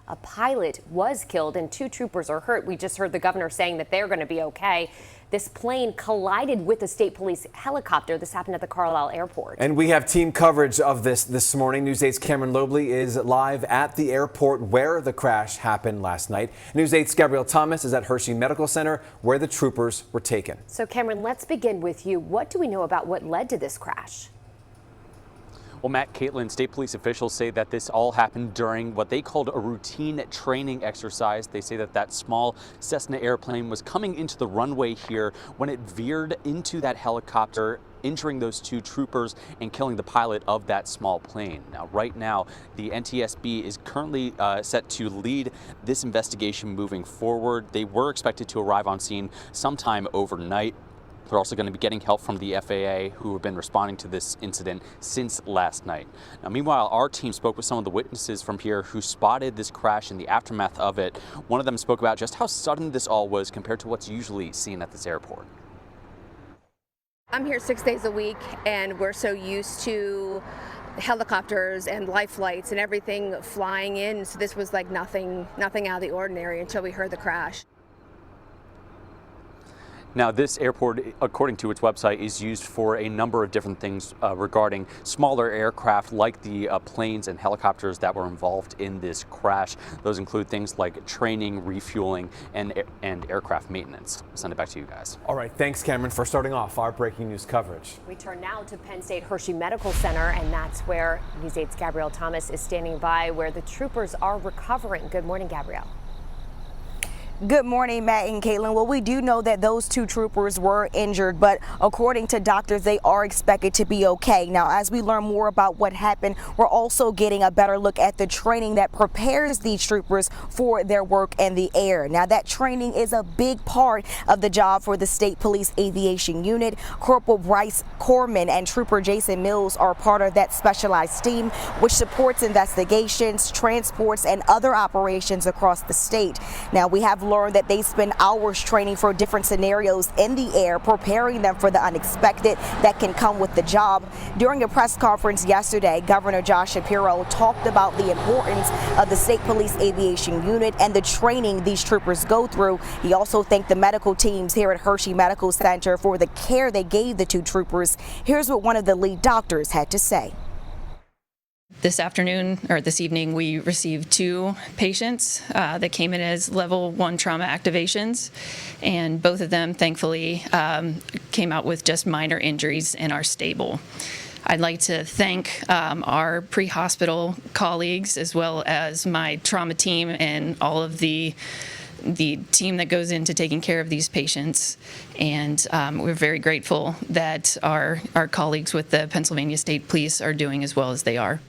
A pilot was killed and 2 troopers are hurt. We just heard the governor saying that they're going to be okay. This plane collided with a state police helicopter. This happened at the Carlisle Airport. And we have team coverage of this morning. News 8's Cameron Lobley is live at the airport where the crash happened last night. News 8's Gabrielle Thomas is at Hershey Medical Center where the troopers were taken. So Cameron, let's begin with you. What do we know about what led to this crash? Well, Matt, Caitlin, state police officials say that this all happened during what they called a routine training exercise. They say that that small Cessna airplane was coming into the runway here when it veered into that helicopter, injuring those 2 troopers and killing the pilot of that small plane. Now, right now, the NTSB is currently set to lead this investigation moving forward. They were expected to arrive on scene sometime overnight. They're also going to be getting help from the FAA, who have been responding to this incident since last night. Now, meanwhile, our team spoke with some of the witnesses from here who spotted this crash and the aftermath of it. One of them spoke about just how sudden this all was compared to what's usually seen at this airport. I'm here 6 days a week, and we're so used to helicopters and life flights and everything flying in. So this was like nothing out of the ordinary until we heard the crash. Now, this airport, according to its website, is used for a number of different things regarding smaller aircraft like the planes and helicopters that were involved in this crash. Those include things like training, refueling, and aircraft maintenance. I'll send it back to you guys. All right, thanks, Cameron, for starting off our breaking news coverage. We turn now to Penn State Hershey Medical Center, and that's where News 8's Gabrielle Thomas is standing by, where the troopers are recovering. Good morning, Gabrielle. Good morning, Matt and Caitlin. Well, we do know that those 2 troopers were injured, but according to doctors, they are expected to be okay. Now, as we learn more about what happened, we're also getting a better look at the training that prepares these troopers for their work in the air. Now, that training is a big part of the job for the State Police Aviation Unit. Corporal Bryce Corman and Trooper Jason Mills are part of that specialized team, which supports investigations, transports, and other operations across the state. Now, we have learned that they spend hours training for different scenarios in the air, preparing them for the unexpected that can come with the job. During a press conference yesterday, Governor Josh Shapiro talked about the importance of the State Police Aviation Unit and the training these troopers go through. He also thanked the medical teams here at Hershey Medical Center for the care they gave the 2 troopers. Here's what one of the lead doctors had to say. This evening, we received 2 patients that came in as level 1 trauma activations, and both of them, thankfully, came out with just minor injuries and are stable. I'd like to thank our pre-hospital colleagues, as well as my trauma team and all of the team that goes into taking care of these patients, and we're very grateful that our colleagues with the Pennsylvania State Police are doing as well as they are.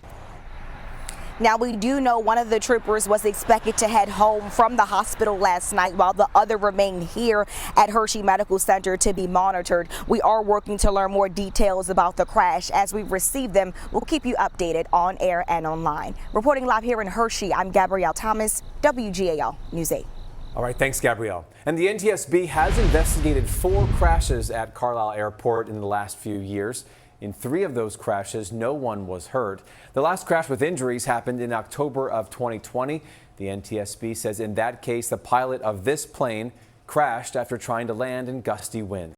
Now, we do know one of the troopers was expected to head home from the hospital last night, while the other remained here at Hershey Medical Center to be monitored. We are working to learn more details about the crash. As we receive them, we'll keep you updated on air and online. Reporting live here in Hershey, I'm Gabrielle Thomas, WGAL News 8. All right, thanks, Gabrielle. And the NTSB has investigated 4 crashes at Carlisle Airport in the last few years. In 3 of those crashes, no one was hurt. The last crash with injuries happened in October of 2020. The NTSB says in that case, the pilot of this plane crashed after trying to land in gusty winds.